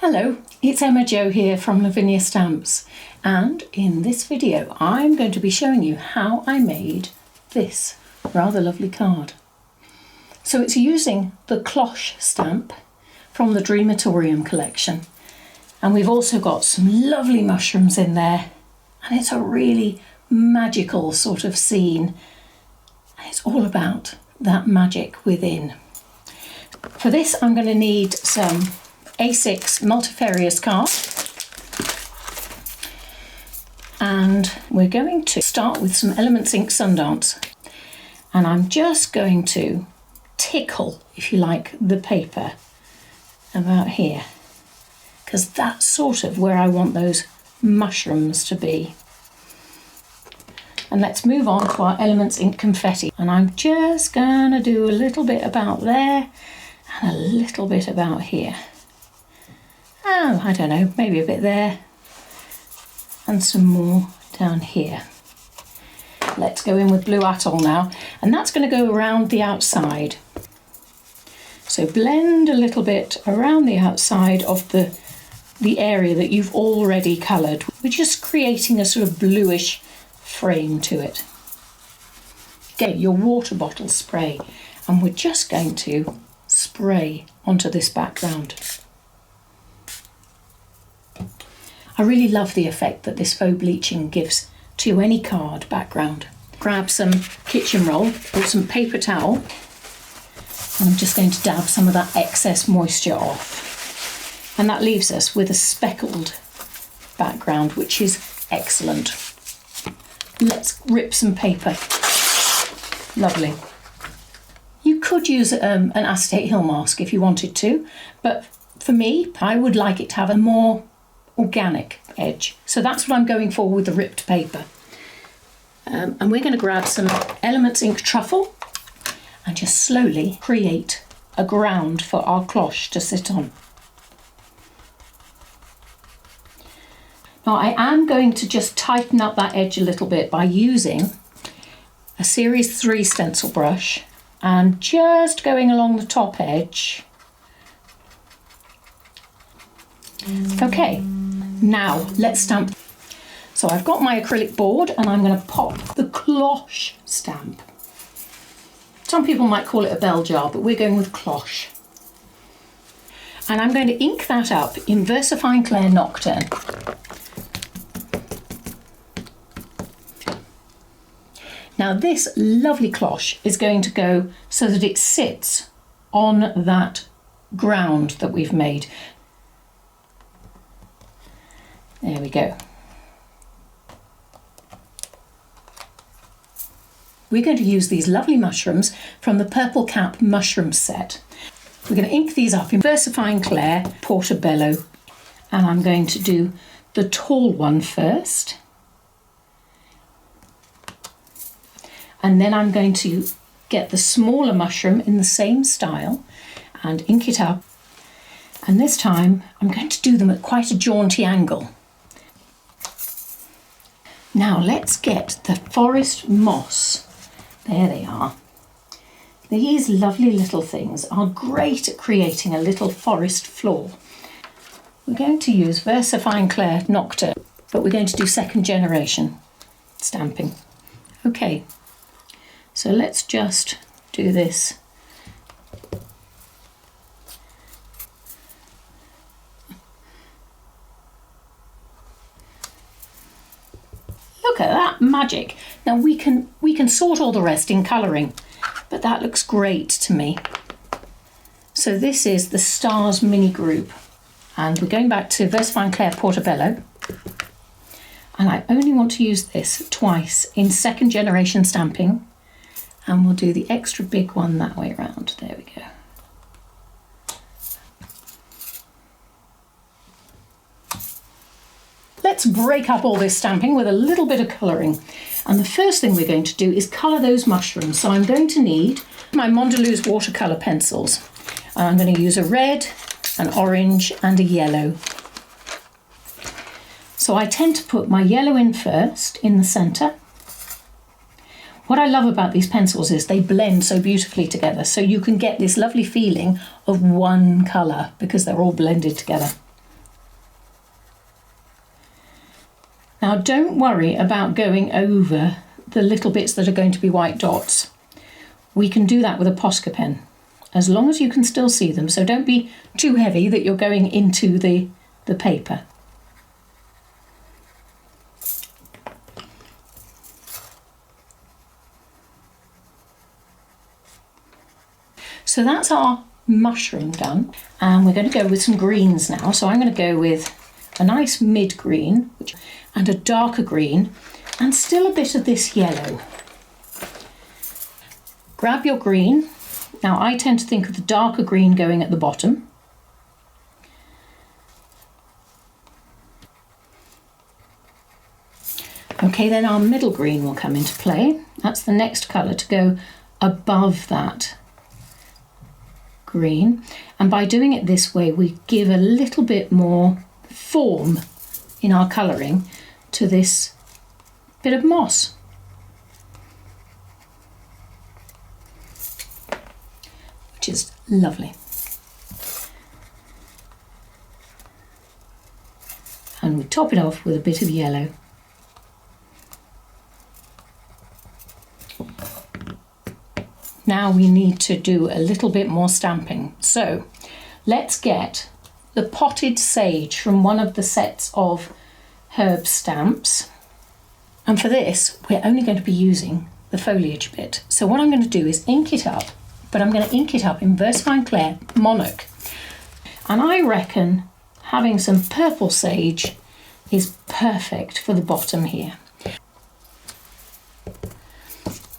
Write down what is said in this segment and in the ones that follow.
Hello, it's Emma Jo here from Lavinia Stamps, and in this video I'm going to be showing you how I made this rather lovely card. So it's using the cloche stamp from the Dreamatorium collection, and we've also got some lovely mushrooms in there, and it's a really magical sort of scene, and it's all about that magic within. For this I'm going to need some A6 multifarious card, and we're going to start with some Elements Ink Sundance, and I'm just going to tickle, if you like, the paper about here, because that's sort of where I want those mushrooms to be. And let's move on to our Elements Ink Confetti, and I'm just going to do a little bit about there and a little bit about here. Oh, I don't know, maybe a bit there and some more down here. Let's go in with Blue Atoll now, and that's going to go around the outside. So blend a little bit around the outside of the area that you've already coloured. We're just creating a sort of bluish frame to it. Get your water bottle spray, and we're just going to spray onto this background. I really love the effect that this faux bleaching gives to any card background. Grab some kitchen roll or some paper towel, and I'm just going to dab some of that excess moisture off. And that leaves us with a speckled background, which is excellent. Let's rip some paper. Lovely. You could use an acetate hill mask if you wanted to, but for me, I would like it to have a more organic edge. So that's what I'm going for with the ripped paper. And we're going to grab some Elements Ink Truffle and just slowly create a ground for our cloche to sit on. Now I am going to just tighten up that edge a little bit by using a Series 3 stencil brush and just going along the top edge. Okay, now let's stamp. So I've got my acrylic board and I'm going to pop the cloche stamp. Some people might call it a bell jar, but we're going with cloche. And I'm going to ink that up in VersaFine Clair Nocturne. Now this lovely cloche is going to go so that it sits on that ground that we've made. There we go. We're going to use these lovely mushrooms from the Purple Cap mushroom set. We're going to ink these up in VersaFine Clair Portobello, and I'm going to do the tall one first. And then I'm going to get the smaller mushroom in the same style and ink it up. And this time I'm going to do them at quite a jaunty angle. Now let's get the forest moss. There they are. These lovely little things are great at creating a little forest floor. We're going to use VersaFine Clair Nocturne, but we're going to do second generation stamping. Okay, so let's just do this. Look at that magic. Now we can sort all the rest in colouring, but that looks great to me. So this is the Stars mini group, and we're going back to VersaFine Clair Portobello, and I only want to use this twice in second generation stamping, and we'll do the extra big one that way around. There we go. Let's break up all this stamping with a little bit of colouring. And the first thing we're going to do is colour those mushrooms. So I'm going to need my Mondelez watercolour pencils. I'm going to use a red, an orange and a yellow. So I tend to put my yellow in first in the centre. What I love about these pencils is they blend so beautifully together, so you can get this lovely feeling of one colour because they're all blended together. Now don't worry about going over the little bits that are going to be white dots. We can do that with a Posca pen, as long as you can still see them. So don't be too heavy that you're going into the paper. So that's our mushroom done, and we're going to go with some greens now. So I'm going to go with a nice mid green and a darker green and still a bit of this yellow. Grab your green. Now I tend to think of the darker green going at the bottom. Okay, then our middle green will come into play. That's the next colour to go above that green, and by doing it this way we give a little bit more form in our colouring to this bit of moss. Which is lovely. And we top it off with a bit of yellow. Now we need to do a little bit more stamping. So let's get the potted sage from one of the sets of herb stamps. And for this, we're only going to be using the foliage bit. So what I'm going to do is ink it up, but I'm going to ink it up in VersaFine Clair Monarch. And I reckon having some purple sage is perfect for the bottom here.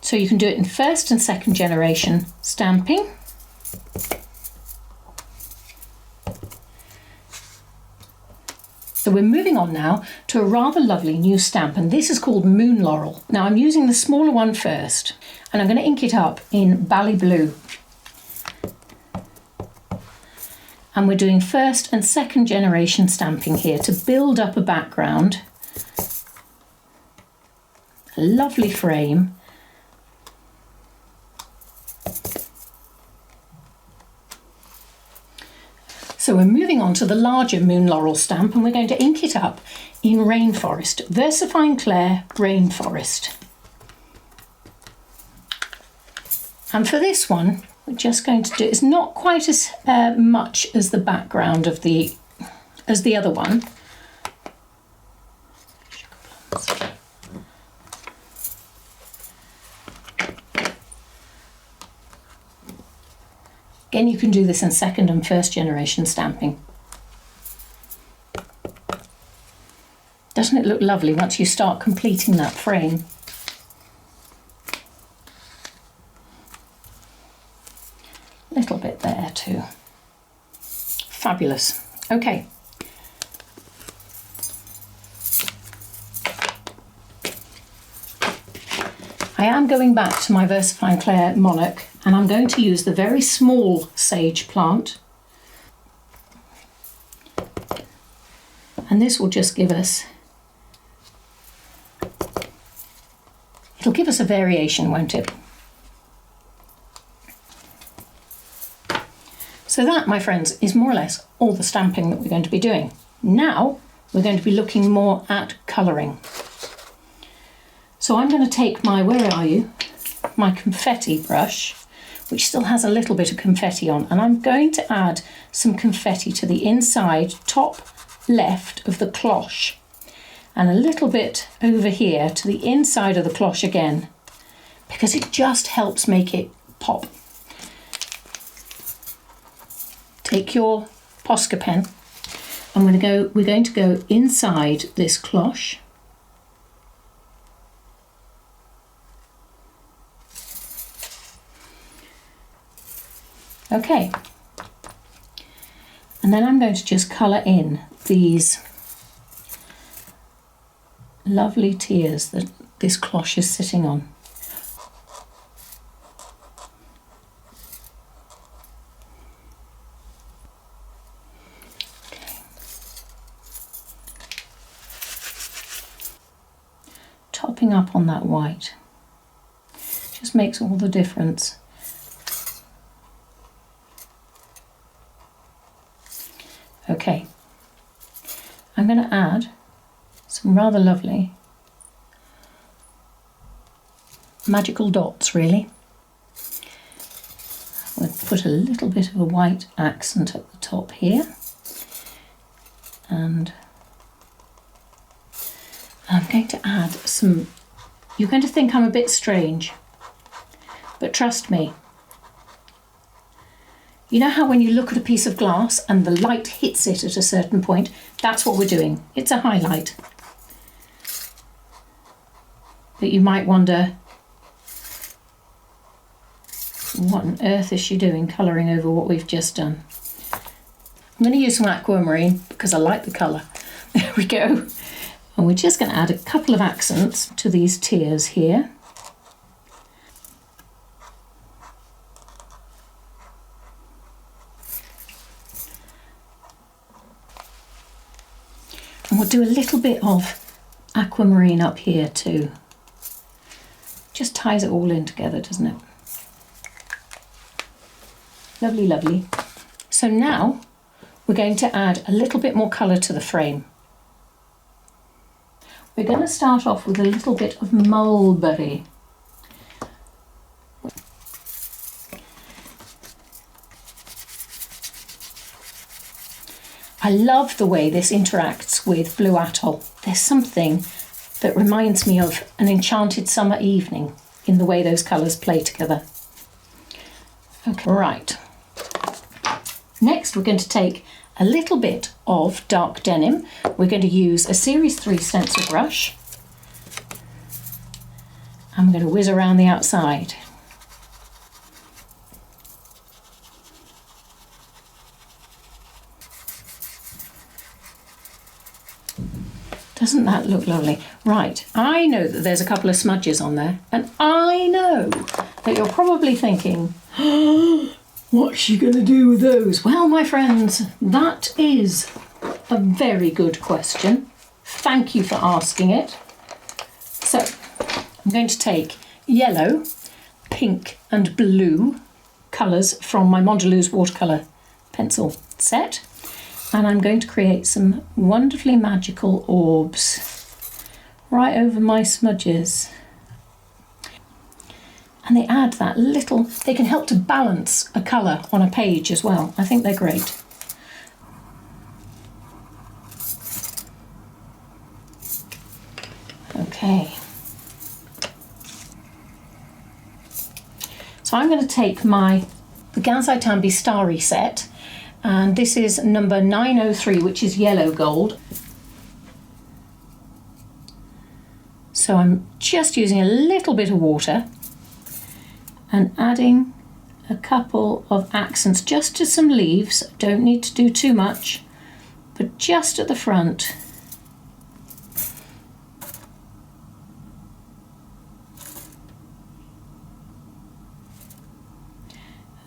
So you can do it in first and second generation stamping. So we're moving on now to a rather lovely new stamp, and this is called Moon Laurel. Now I'm using the smaller one first, and I'm going to ink it up in Bally Blue. And we're doing first and second generation stamping here to build up a background. A lovely frame. So we're moving on to the larger Moon Laurel stamp, and we're going to ink it up in Rainforest, VersaFine Clair Rainforest. And for this one, we're just going to do, it's not quite as much as the background of the other one. Again, you can do this in second and first generation stamping. Doesn't it look lovely once you start completing that frame? A little bit there too. Fabulous. Okay. I am going back to my VersaFine Clair Monarch, and I'm going to use the very small sage plant. And this will just give us, it'll give us a variation, won't it? So that, my friends, is more or less all the stamping that we're going to be doing. Now we're going to be looking more at colouring. So I'm going to take my, where are you? My confetti brush, which still has a little bit of confetti on, and I'm going to add some confetti to the inside top left of the cloche, and a little bit over here to the inside of the cloche again, because it just helps make it pop. Take your Posca pen, and we're going to go inside this cloche. Okay, and then I'm going to just colour in these lovely tiers that this cloche is sitting on. Okay. Topping up on that white just makes all the difference. Okay, I'm going to add Some rather lovely magical dots, really. We'll put a little bit of a white accent at the top here. And I'm going to add some, you're going to think I'm a bit strange, but trust me. You know how when you look at a piece of glass and the light hits it at a certain point? That's what we're doing. It's a highlight. But you might wonder, what on earth is she doing colouring over what we've just done? I'm going to use some aquamarine because I like the colour. There we go. And we're just going to add a couple of accents to these tiers here. And we'll do a little bit of aquamarine up here too. Just ties it all in together, doesn't it? Lovely, lovely. So now we're going to add a little bit more colour to the frame. We're going to start off with a little bit of mulberry. I love the way this interacts with Blue Atoll. There's something that reminds me of an enchanted summer evening in the way those colours play together. Okay, right. Next we're going to take a little bit of dark denim. We're going to use a Series 3 stencil brush. I'm going to whiz around the outside. Doesn't that look lovely? Right, I know that there's a couple of smudges on there, and I know that you're probably thinking, oh, what's she going to do with those? Well, my friends, that is a very good question. Thank you for asking it. So, I'm going to take yellow, pink and blue colours from my Mondelez watercolour pencil set. And I'm going to create some wonderfully magical orbs right over my smudges. And they add that little, they can help to balance a colour on a page as well. I think they're great. Okay. So I'm going to take the Gansai Tambi Starry set. And this is number 903, which is yellow gold. So I'm just using a little bit of water and adding a couple of accents just to some leaves. Don't need to do too much, but just at the front.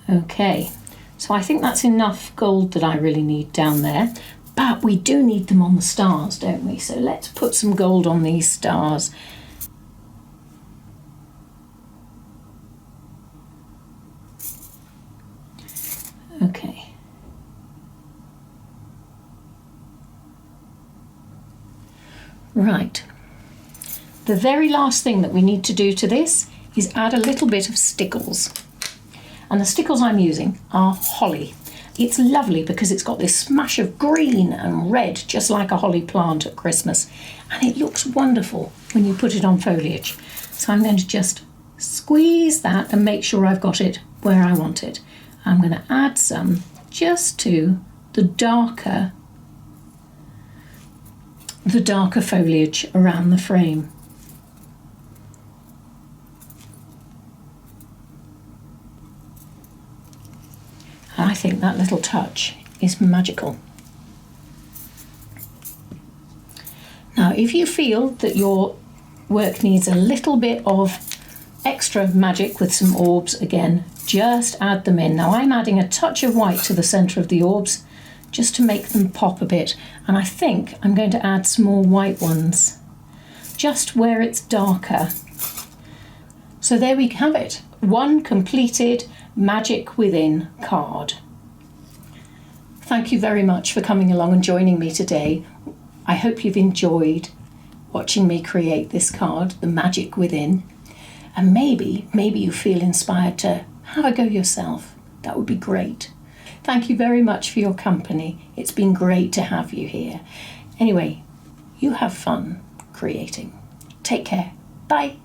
Okay. So I think that's enough gold that I really need down there, but we do need them on the stars, don't we? So let's put some gold on these stars. Okay. Right. The very last thing that we need to do to this is add a little bit of stickles. And the stickles I'm using are holly. It's lovely because it's got this smash of green and red, just like a holly plant at Christmas. And it looks wonderful when you put it on foliage. So I'm going to just squeeze that and make sure I've got it where I want it. I'm going to add some just to the darker foliage around the frame. I think that little touch is magical. Now, if you feel that your work needs a little bit of extra magic with some orbs, again, just add them in. Now, I'm adding a touch of white to the centre of the orbs just to make them pop a bit. And I think I'm going to add some more white ones just where it's darker. So there we have it. One completed Magic Within card. Thank you very much for coming along and joining me today. I hope you've enjoyed watching me create this card, the magic within. And maybe you feel inspired to have a go yourself. That would be great. Thank you very much for your company. It's been great to have you here. Anyway, you have fun creating. Take care. Bye.